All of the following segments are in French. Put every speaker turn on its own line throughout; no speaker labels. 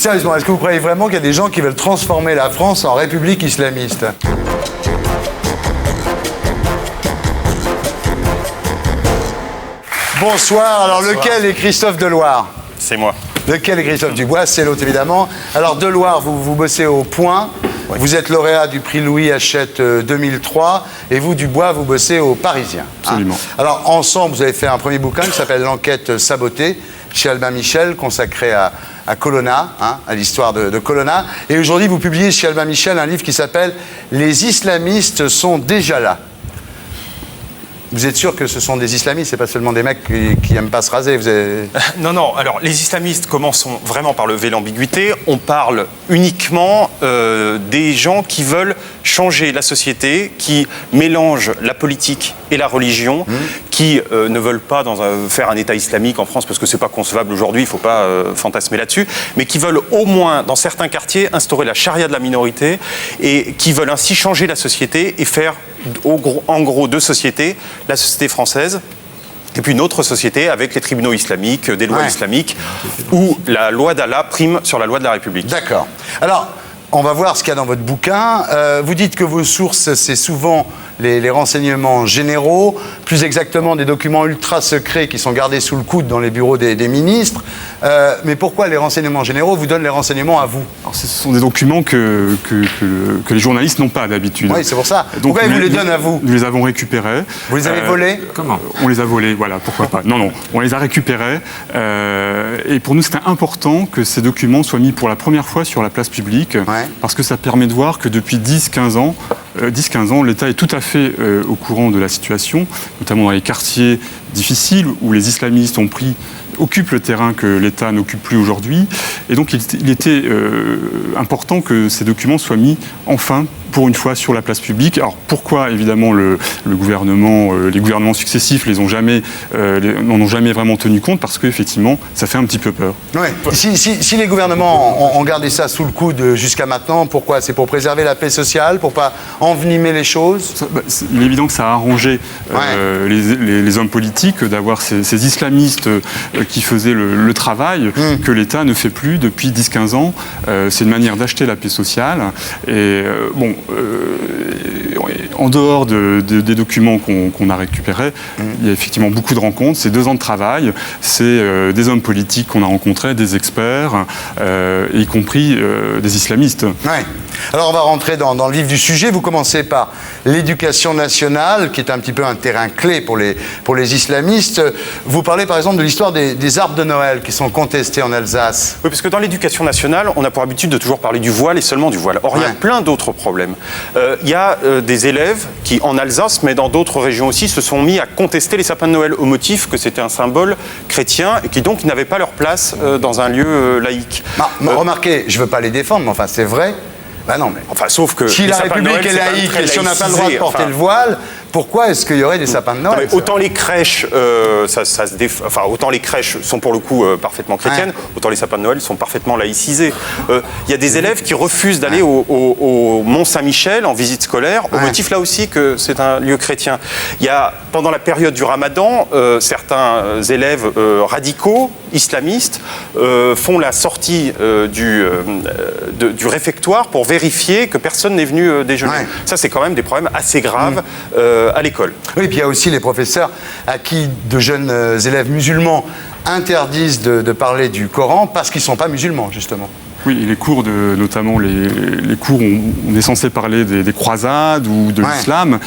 Sérieusement, est-ce que vous croyez vraiment qu'il y a des gens qui veulent transformer la France en république islamiste? Bonsoir, alors
Bonsoir.
Lequel est Christophe Deloire?
C'est moi.
Lequel est Christophe Dubois? C'est l'autre évidemment. Alors Deloire, vous bossez au Point, oui. Vous êtes lauréat du prix Louis Hachette 2003, et vous Dubois, vous bossez au Parisien.
Absolument.
Alors ensemble, vous avez fait un premier bouquin qui s'appelle L'enquête sabotée, chez Albin Michel, consacré à Colonna, à l'histoire de Colonna. Et aujourd'hui, vous publiez chez Albin Michel un livre qui s'appelle « Les islamistes sont déjà là ». Vous êtes sûr que ce sont des islamistes, c'est pas seulement des mecs qui aiment pas se raser, vous avez...
Non. Alors, les islamistes, commençons vraiment par lever l'ambiguïté. On parle uniquement des gens qui veulent changer la société, qui mélangent la politique et la religion, qui ne veulent pas faire un État islamique en France, parce que c'est pas concevable aujourd'hui, il faut pas fantasmer là-dessus, mais qui veulent au moins, dans certains quartiers, instaurer la charia de la minorité, et qui veulent ainsi changer la société et faire, en gros, deux sociétés, la société française, et puis une autre société avec les tribunaux islamiques, des lois islamiques, où la loi d'Allah prime sur la loi de la République.
D'accord. Alors, on va voir ce qu'il y a dans votre bouquin. Vous dites que vos sources, c'est souvent les renseignements généraux, plus exactement des documents ultra secrets qui sont gardés sous le coude dans les bureaux des ministres. Mais pourquoi les renseignements généraux vous donnent les renseignements à vous?
Alors, ce sont des documents que les journalistes n'ont pas d'habitude.
Oui, c'est pour ça.
Donc,
pourquoi ils vous les donnent à vous?
Nous les avons récupérés.
Vous les avez volés?
Comment? On les a volés, voilà, pourquoi pas. Non, on les a récupérés. Et pour nous, c'était important que ces documents soient mis pour la première fois sur la place publique, parce que ça permet de voir que depuis 10-15 ans, l'État est tout à fait au courant de la situation, notamment dans les quartiers difficiles où les islamistes occupent le terrain que l'État n'occupe plus aujourd'hui. Et donc, il était important que ces documents soient mis enfin, pour une fois, sur la place publique. Alors, pourquoi, évidemment, le gouvernement, les gouvernements successifs n'en ont jamais vraiment tenu compte? Parce qu'effectivement, ça fait un petit peu peur.
Oui. Si les gouvernements ont gardé ça sous le coude jusqu'à maintenant, pourquoi? C'est pour préserver la paix sociale, pour pas envenimer les choses?
Il est évident que ça a arrangé les hommes politiques d'avoir ces islamistes qui faisaient le travail que l'État ne fait plus depuis 10-15 ans. C'est une manière d'acheter la paix sociale. Et en dehors des documents qu'on a récupérés, il y a effectivement beaucoup de rencontres. C'est 2 ans de travail, c'est des hommes politiques qu'on a rencontrés, des experts, y compris des islamistes.
Ouais. Alors on va rentrer dans le vif du sujet. Vous commencez par l'éducation nationale, qui est un petit peu un terrain clé pour les islamistes. Vous parlez par exemple de l'histoire des arbres de Noël qui sont contestés en Alsace.
Oui, parce que dans l'éducation nationale, on a pour habitude de toujours parler du voile et seulement du voile. Or, il y a plein d'autres problèmes. Il y a des élèves qui, en Alsace, mais dans d'autres régions aussi, se sont mis à contester les sapins de Noël au motif que c'était un symbole chrétien et qui donc n'avaient pas leur place dans un lieu laïque.
Remarquez, je ne veux pas les défendre, mais enfin c'est vrai. Ben non, mais
enfin, sauf que
si la République est laïque et si on n'a pas le droit de porter le voile, pourquoi est-ce qu'il y aurait des sapins de Noël?
Autant les crèches, autant les crèches sont pour le coup parfaitement chrétiennes, autant les sapins de Noël sont parfaitement laïcisés. Il y a des élèves qui refusent d'aller au Mont-Saint-Michel en visite scolaire, au motif là aussi que c'est un lieu chrétien. Il y a, pendant la période du Ramadan, certains élèves radicaux, islamistes, font la sortie du réfectoire pour vérifier que personne n'est venu déjeuner. Ça, c'est quand même des problèmes assez graves à l'école.
Oui, et puis il y a aussi les professeurs à qui de jeunes élèves musulmans interdisent de parler du Coran parce qu'ils ne sont pas musulmans, justement.
Oui, et les cours, notamment les cours où on est censé parler des croisades ou de l'islam,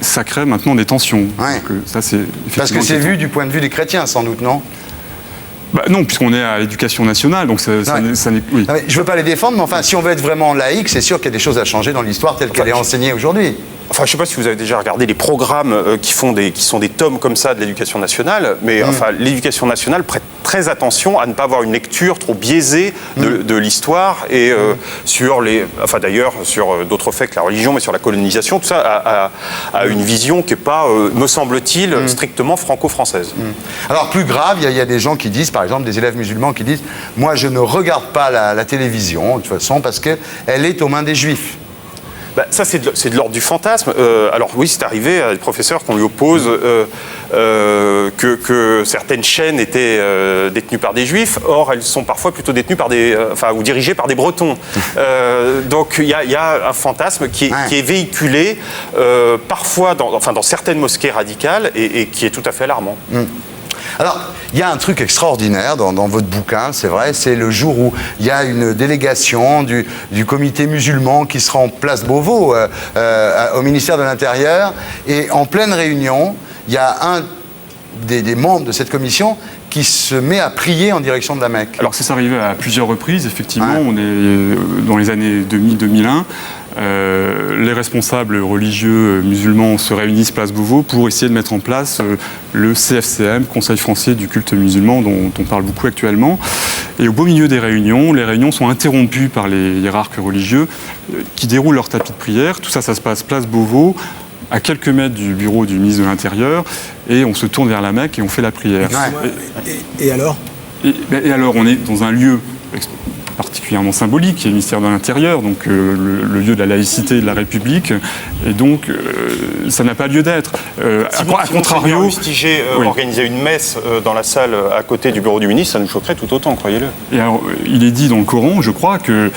ça crée maintenant des tensions. Donc, ça, c'est
parce que c'est vu du point de vue des chrétiens, sans doute, non?
Non, puisqu'on est à l'éducation nationale, donc ça n'est... Oui.
Je ne veux pas les défendre, mais enfin, si on veut être vraiment laïque, c'est sûr qu'il y a des choses à changer dans l'histoire telle qu'elle est enseignée aujourd'hui.
Enfin, je ne sais pas si vous avez déjà regardé les programmes qui sont des tomes comme ça de l'éducation nationale, mais enfin, l'éducation nationale prête très attention à ne pas avoir une lecture trop biaisée de l'histoire et sur d'autres faits que la religion, mais sur la colonisation, tout ça a une vision qui n'est pas, me semble-t-il, strictement franco-française.
Alors, plus grave, il y a des gens qui disent, par exemple, des élèves musulmans qui disent « Moi, je ne regarde pas la télévision, de toute façon, parce qu'elle est aux mains des juifs ».
Ça, c'est de l'ordre du fantasme. Alors oui, c'est arrivé à des professeurs qu'on lui oppose que certaines chaînes étaient détenues par des juifs. Or, elles sont parfois plutôt détenues par ou dirigées par des Bretons. Donc, il y a un fantasme qui est véhiculé parfois dans certaines mosquées radicales et qui est tout à fait alarmant.
Alors, il y a un truc extraordinaire dans votre bouquin, c'est vrai, c'est le jour où il y a une délégation du comité musulman qui sera en place Beauvau au ministère de l'Intérieur, et en pleine réunion, il y a un des membres de cette commission qui se met à prier en direction de la Mecque.
Alors ça s'est arrivé à plusieurs reprises, effectivement, on est dans les années 2000-2001. Les responsables religieux musulmans se réunissent place Beauvau pour essayer de mettre en place le CFCM, Conseil français du culte musulman, dont on parle beaucoup actuellement. Et au beau milieu des réunions, les réunions sont interrompues par les hiérarques religieux qui déroulent leur tapis de prière. Tout ça, ça se passe place Beauvau, à quelques mètres du bureau du ministre de l'Intérieur, et on se tourne vers la Mecque et on fait la prière.
Et alors
et alors, on est dans un lieu particulièrement symbolique, qui est le ministère de l'Intérieur, donc le lieu de la laïcité et de la République, et donc ça n'a pas lieu d'être.
À contrario, organiser une messe dans la salle à côté du bureau du ministre, ça nous choquerait tout autant, croyez-le.
Et alors, il est dit dans le Coran, je crois, que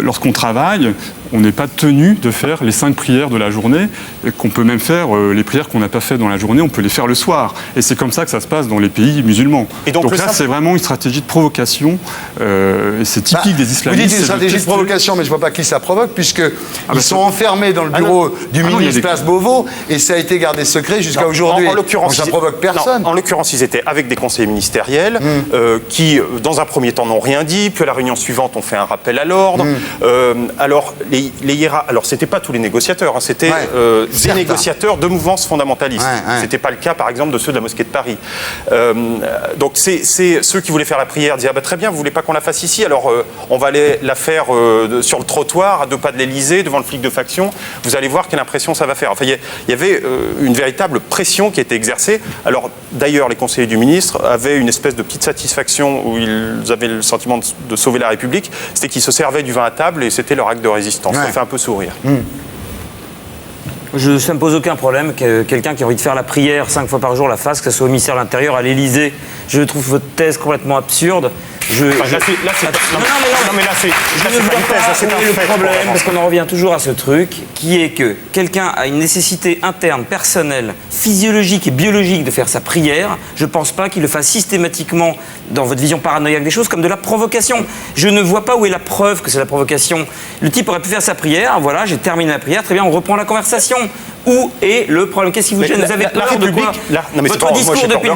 lorsqu'on travaille, on n'est pas tenu de faire les 5 prières de la journée, et qu'on peut même faire les prières qu'on n'a pas faites dans la journée, on peut les faire le soir. Et c'est comme ça que ça se passe dans les pays musulmans. Et donc là, c'est vraiment une stratégie de provocation, et c'est typique des islamistes.
Vous dites une stratégie de provocation, mais je ne vois pas qui ça provoque, puisqu'ils sont enfermés dans le bureau du ministre place Beauvau, et ça a été gardé secret jusqu'à aujourd'hui. Donc ça ne provoque personne.
En l'occurrence, ils étaient avec des conseillers ministériels qui, dans un premier temps, n'ont rien dit, puis à la réunion suivante, ont fait un rappel à l'ordre. Alors, alors, c'était pas tous les négociateurs, c'était des négociateurs de mouvances fondamentalistes. C'était pas le cas, par exemple, de ceux de la mosquée de Paris. Donc, c'est ceux qui voulaient faire la prière disaient très bien, vous voulez pas qu'on la fasse ici, alors on va aller la faire sur le trottoir, à 2 pas de l'Élysée, devant le flic de faction. Vous allez voir quelle impression ça va faire. Enfin, il y avait une véritable pression qui était exercée. Alors, d'ailleurs, les conseillers du ministre avaient une espèce de petite satisfaction où ils avaient le sentiment de sauver la République. C'était qu'ils se servaient du vin à table et c'était leur acte de résistance. Ça fait un peu sourire.
Ça ne me pose aucun problème que quelqu'un qui a envie de faire la prière 5 fois par jour la fasse, que ce soit au ministère de l'Intérieur, à l'Élysée. Je trouve votre thèse complètement absurde.
Non, mais là, c'est
le problème, parce qu'on en revient toujours à ce truc, qui est que quelqu'un a une nécessité interne, personnelle, physiologique et biologique de faire sa prière. Je ne pense pas qu'il le fasse systématiquement, dans votre vision paranoïaque des choses, comme de la provocation. Je ne vois pas où est la preuve que c'est la provocation. Le type aurait pu faire sa prière, voilà, j'ai terminé la prière, très bien, on reprend la conversation. Où est le problème? Qu'est-ce qui vous gêne? Vous avez peur de quoi? Votre discours depuis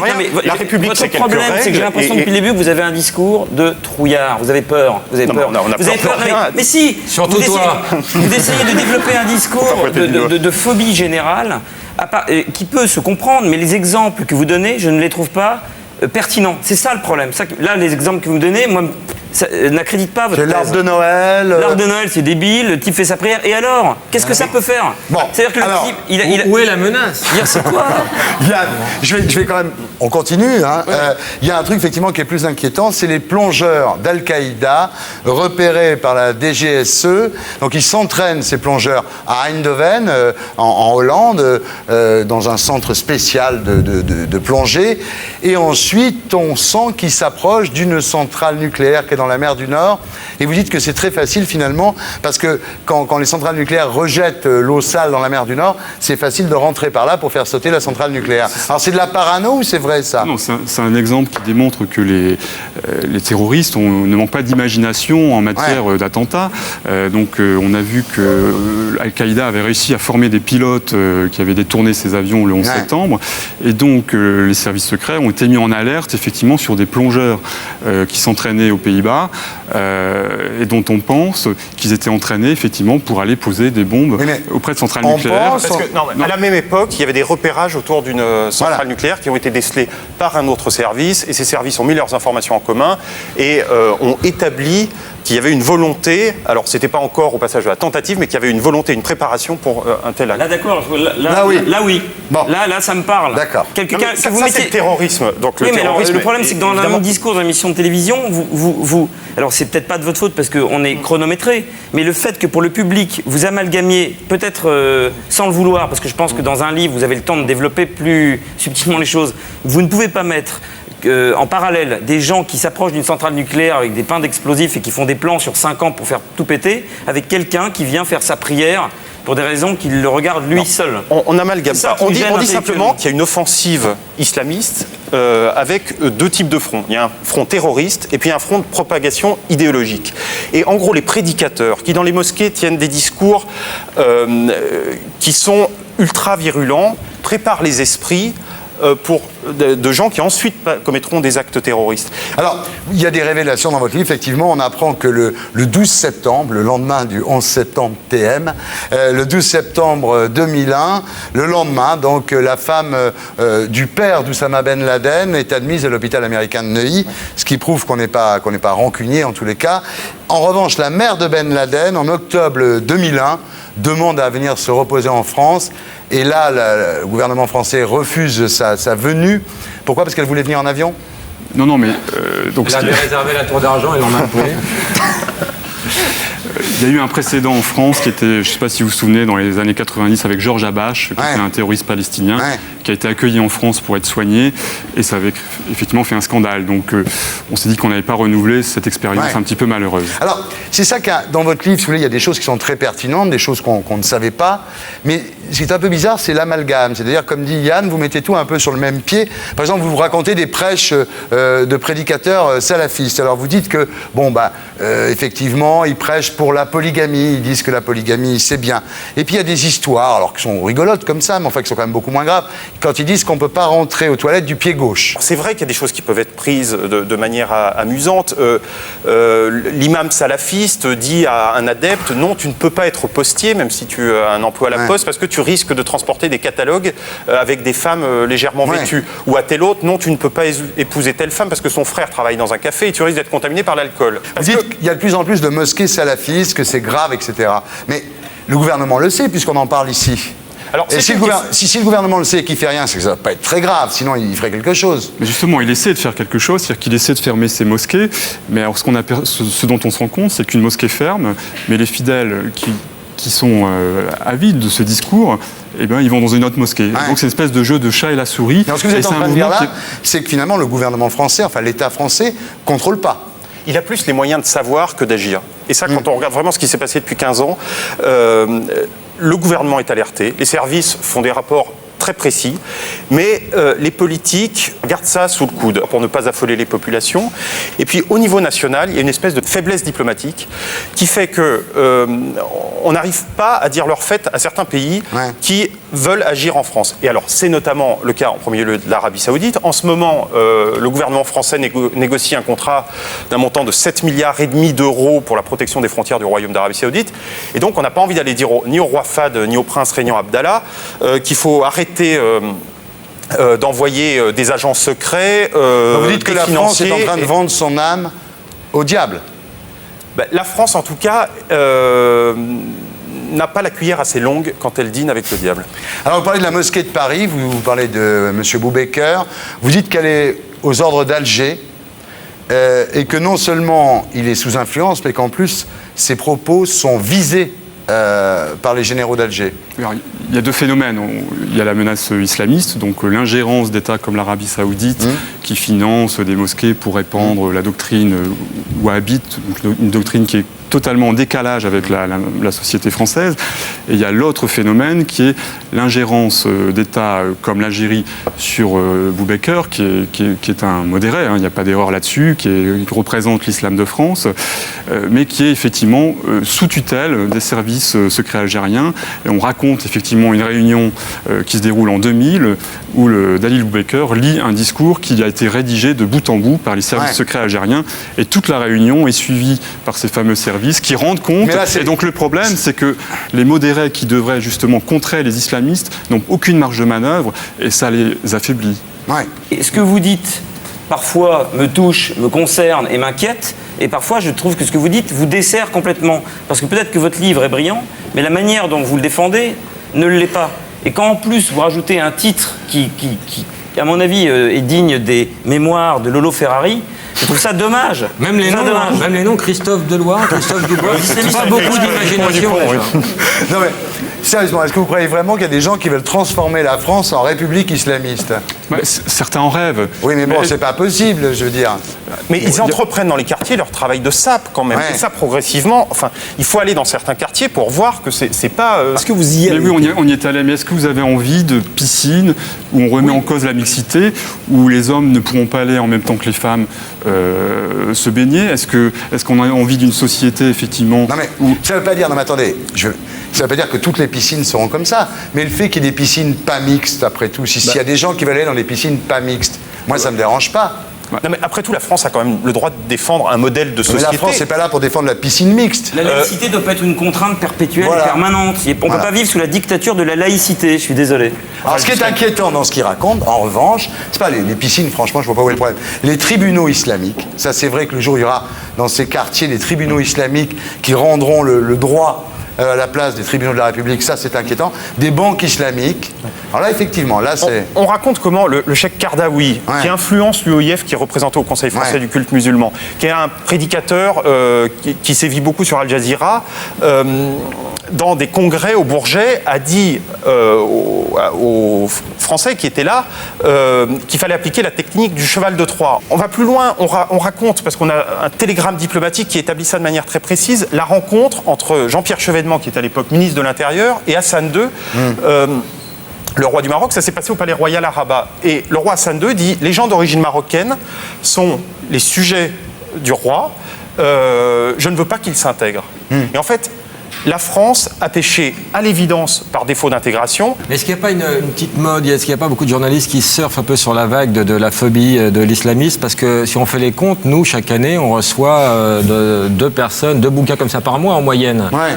la République,
votre problème, c'est que j'ai l'impression depuis le début que vous avez un discours de trouillard. Vous avez peur. Vous avez peur. Vous avez peur. Mais si.
Surtout toi.
Vous essayez de développer un discours de phobie générale qui peut se comprendre, mais les exemples que vous donnez, je ne les trouve pas pertinents. C'est ça le problème. Là, les exemples que vous me donnez, moi, ça n'accrédite pas votre thèse.
L'arbre de Noël.
L'arbre de Noël, c'est débile, le type fait sa prière, et alors? Qu'est-ce que ça peut faire?
Bon,
c'est-à-dire que le type,
où est la menace?
C'est quoi?
Je vais quand même... On continue. Il y a un truc, effectivement, qui est plus inquiétant, c'est les plongeurs d'Al-Qaïda repérés par la DGSE. Donc, ils s'entraînent, ces plongeurs, à Eindhoven, en Hollande, dans un centre spécial de plongée. Et ensuite, on sent qu'ils s'approchent d'une centrale nucléaire qui est dans la mer du Nord. Et vous dites que c'est très facile, finalement, parce que quand les centrales nucléaires rejettent l'eau sale dans la mer du Nord, c'est facile de rentrer par là pour faire sauter la centrale nucléaire. Alors, c'est de la parano ou c'est vrai, ça?
Non, c'est un exemple qui démontre que les terroristes ne manquent pas d'imagination en matière d'attentats. Donc, on a vu que Al-Qaïda avait réussi à former des pilotes qui avaient détourné ces avions le 11 septembre. Et donc, les services secrets ont été mis en alerte, effectivement, sur des plongeurs qui s'entraînaient aux Pays-Bas et dont on pense qu'ils étaient entraînés, effectivement, pour aller poser des bombes auprès de centrales nucléaires.
À la même époque, il y avait des repérages autour d'une centrale nucléaire qui ont été décelés par un autre service, et ces services ont mis leurs informations en commun et ont établi qu'il y avait une volonté, alors c'était pas encore au passage de la tentative, mais qu'il y avait une volonté, une préparation pour un tel acte.
Là, d'accord.
Là, oui.
Là, oui.
Bon.
Là, ça me parle.
D'accord.
Non, mais ça, c'est le terrorisme. Donc,
Oui, mais alors,
terrorisme,
le problème, c'est que dans un discours d'une émission de télévision, alors c'est peut-être pas de votre faute parce qu'on est chronométré, mais le fait que pour le public, vous amalgamiez, peut-être sans le vouloir, parce que je pense que dans un livre, vous avez le temps de développer plus subtilement les choses, vous ne pouvez pas mettre en parallèle des gens qui s'approchent d'une centrale nucléaire avec des pains d'explosifs et qui font des plans sur 5 ans pour faire tout péter, avec quelqu'un qui vient faire sa prière pour des raisons qu'il le regarde lui seul.
On n'amalgame pas. On dit simplement
intellectuellement.
qu'il y a une offensive islamiste avec deux types de fronts. Il y a un front terroriste et puis un front de propagation idéologique. Et en gros, les prédicateurs qui, dans les mosquées, tiennent des discours qui sont ultra virulents, préparent les esprits pour de gens qui ensuite commettront des actes terroristes.
Alors, il y a des révélations dans votre livre. Effectivement, on apprend que le 12 septembre, le lendemain du 11 septembre TM, le 12 septembre 2001, le lendemain, donc la femme du père d'Oussama Ben Laden est admise à l'hôpital américain de Neuilly, ce qui prouve qu'on n'est pas rancunier en tous les cas. En revanche, la mère de Ben Laden, en octobre 2001, demande à venir se reposer en France. Et là, le gouvernement français refuse sa venue. Pourquoi ? Parce qu'elle voulait venir en avion ?
Non, mais... donc,
Il avait réservé la tour d'argent et l'en a appelé.
Il y a eu un précédent en France qui était, je ne sais pas si vous vous souvenez, dans les années 90 avec Georges Habash, qui était un terroriste palestinien, qui a été accueilli en France pour être soigné, et ça avait effectivement fait un scandale. Donc on s'est dit qu'on n'avait pas renouvelé cette expérience un petit peu malheureuse. Alors,
c'est ça qu'il y a dans votre livre, si vous voulez, il y a des choses qui sont très pertinentes, des choses qu'on ne savait pas, mais ce qui est un peu bizarre, c'est l'amalgame. C'est-à-dire, comme dit Yann, vous mettez tout un peu sur le même pied. Par exemple, vous racontez des prêches de prédicateurs salafistes. Alors vous dites que, effectivement, ils prêchent pour la polygamie, ils disent que la polygamie, c'est bien. Et puis il y a des histoires, alors qui sont rigolotes comme ça, mais enfin qui sont quand même beaucoup moins graves, quand ils disent qu'on ne peut pas rentrer aux toilettes du pied gauche.
C'est vrai qu'il y a des choses qui peuvent être prises de manière amusante. L'imam salafiste dit à un adepte, non, tu ne peux pas être postier, même si tu as un emploi à la poste, parce que tu risques de transporter des catalogues avec des femmes légèrement vêtues. Ou à tel autre, non, tu ne peux pas épouser telle femme parce que son frère travaille dans un café et tu risques d'être contaminé par l'alcool.
Vous dites qu'il y a de plus en plus de mosquées salafistes, que c'est grave, etc. Mais le gouvernement le sait, puisqu'on en parle ici. Alors, et si le gouvernement le sait et qu'il ne fait rien, c'est que ça ne va pas être très grave, sinon il ferait quelque chose.
Mais justement, il essaie de faire quelque chose, c'est-à-dire qu'il essaie de fermer ses mosquées, mais alors ce dont on se rend compte, c'est qu'une mosquée ferme, mais les fidèles qui sont avides de ce discours, eh ben, ils vont dans une autre mosquée. Donc c'est une espèce de jeu de chat et la souris.
Mais ce que vous êtes en train de dire là, c'est que finalement le gouvernement français, enfin l'État français, ne contrôle pas.
Il a plus les moyens de savoir que d'agir. Et ça, quand on regarde vraiment ce qui s'est passé depuis 15 ans, le gouvernement est alerté, les services font des rapports très précis, mais les politiques gardent ça sous le coude pour ne pas affoler les populations. Et puis au niveau national, il y a une espèce de faiblesse diplomatique qui fait que on n'arrive pas à dire leur fait à certains pays qui veulent agir en France. Et alors c'est notamment le cas en premier lieu de l'Arabie Saoudite. En ce moment, le gouvernement français négocie un contrat d'un montant de 7,5 milliards d'euros pour la protection des frontières du Royaume d'Arabie Saoudite. Et donc on n'a pas envie d'aller dire ni au roi Fahd ni au prince régnant Abdallah qu'il faut arrêter d'envoyer des agents secrets.
Vous dites que la France est en train de vendre son âme au diable.
La France, en tout cas, n'a pas la cuillère assez longue quand elle dîne avec le diable.
Alors, vous parlez de la mosquée de Paris, vous parlez de M. Boubaker, vous dites qu'elle est aux ordres d'Alger, et que non seulement il est sous influence, mais qu'en plus, ses propos sont visés par les généraux d'Alger.
Il y a deux phénomènes. Il y a la menace islamiste, donc l'ingérence d'États comme l'Arabie Saoudite qui financent des mosquées pour répandre la doctrine wahhabite, une doctrine qui est totalement en décalage avec la société française. Et il y a l'autre phénomène qui est l'ingérence d'États comme l'Algérie sur Boubaker, qui est un modéré, il n'y a pas d'erreur là-dessus, qui représente l'islam de France, mais qui est effectivement sous tutelle des services secrets algériens. Et on raconte effectivement une réunion qui se déroule en 2000 où Dalil Boubaker lit un discours qui a été rédigé de bout en bout par les services secrets algériens, et toute la réunion est suivie par ces fameux services qui rendent compte. Et donc le problème, c'est que les modérés qui devraient justement contrer les islamistes n'ont aucune marge de manœuvre, et ça les affaiblit.
Et ce que vous dites parfois me touche, me concerne et m'inquiète, Et parfois, je trouve que ce que vous dites vous dessert complètement. Parce que peut-être que votre livre est brillant, mais la manière dont vous le défendez ne l'est pas. Et quand en plus vous rajoutez un titre qui à mon avis, est digne des mémoires de Lolo Ferrari, je trouve ça dommage.
Même les noms, Christophe Deloire, Christophe Dubois, c'est pas beaucoup d'imagination.
Non mais, sérieusement, est-ce que vous croyez vraiment qu'il y a des gens qui veulent transformer la France en république islamiste?
Certains en rêvent.
Oui, mais bon, c'est pas possible, je veux dire.
Mais ils entreprennent dans les quartiers leur travail de sape quand même.
Ouais.
Et ça, progressivement, enfin, il faut aller dans certains quartiers pour voir que c'est pas...
Est-ce que vous y allez?
Mais oui, on y est allé. Mais est-ce que vous avez envie de piscine où on remet en cause la mixité, où les hommes ne pourront pas aller en même temps que les femmes se baigner? Est-ce qu'on a envie d'une société, effectivement...
Non mais, ça veut pas dire... Non mais attendez, ça veut pas dire que toutes les piscines seront comme ça. Mais le fait qu'il y ait des piscines pas mixtes, après tout, s'il y a des gens qui veulent aller dans des piscines pas mixtes, moi ça me dérange pas.
Non mais après tout, la France a quand même le droit de défendre un modèle de
Mais
société.
la France n'est pas là pour défendre la piscine mixte.
La laïcité ne doit pas être une contrainte perpétuelle
Voilà.
et permanente. On ne peut pas vivre sous la dictature de la laïcité, je suis désolé.
Alors, ce qui est inquiétant dans ce qu'il raconte, en revanche, c'est pas les piscines, franchement, je vois pas où est le problème. Les tribunaux islamiques, ça c'est vrai que le jour où il y aura dans ces quartiers des tribunaux islamiques qui rendront le droit à la place des tribunaux de la République, ça c'est inquiétant. Des banques islamiques. Alors là, effectivement, là c'est...
On raconte comment le cheikh Kardaoui, qui influence l'UOIF, qui est représenté au Conseil français du culte musulman, qui est un prédicateur qui sévit beaucoup sur Al Jazeera, dans des congrès au Bourget, a dit aux Français qui étaient là qu'il fallait appliquer la technique du cheval de Troie. On va plus loin, on raconte, parce qu'on a un télégramme diplomatique qui établit ça de manière très précise, la rencontre entre Jean-Pierre Chevènement, qui est à l'époque ministre de l'Intérieur, et Hassan II, le roi du Maroc. Ça s'est passé au Palais Royal à Rabat. Et le roi Hassan II dit « Les gens d'origine marocaine sont les sujets du roi, je ne veux pas qu'ils s'intègrent. Et en fait, la France a péché à l'évidence par défaut d'intégration.
Mais est-ce qu'il n'y a pas une petite mode, est-ce qu'il n'y a pas beaucoup de journalistes qui surfent un peu sur la vague de la phobie de l'islamisme? Parce que si on fait les comptes, nous, chaque année, on reçoit deux bouquins comme ça par mois en moyenne.
Ouais.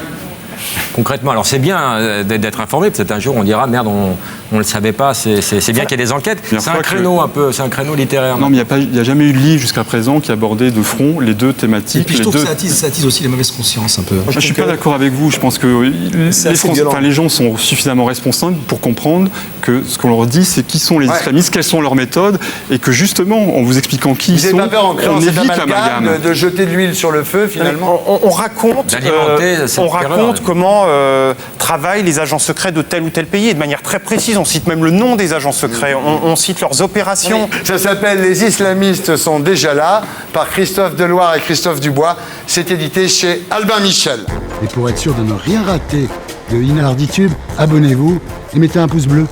Concrètement, alors c'est bien d'être informé, peut-être un jour on dira merde, on ne le savait pas, c'est bien qu'il y ait des enquêtes. C'est un créneau un peu, c'est un créneau littéraire.
Non, mais il n'y a jamais eu de livre jusqu'à présent qui abordait de front les deux thématiques.
Et puis je trouve que ça attise aussi les mauvaises consciences un peu.
Je ne suis pas d'accord avec vous. Je pense que les gens sont suffisamment responsables pour comprendre que ce qu'on leur dit, c'est qui sont les islamistes, quelles sont leurs méthodes, et que justement, en vous expliquant qui ils sont,
pas peur en créant
on
cet
évite
amalgame
l'amalgame.
de jeter de l'huile sur le feu, finalement.
On raconte comment travaillent les agents secrets de tel ou tel pays, et de manière très précise. On cite même le nom des agents secrets, on cite leurs opérations.
Ça s'appelle « Les islamistes sont déjà là » par Christophe Deloire et Christophe Dubois. C'est édité chez Albin Michel.
Et pour être sûr de ne rien rater de Inarditube, abonnez-vous et mettez un pouce bleu.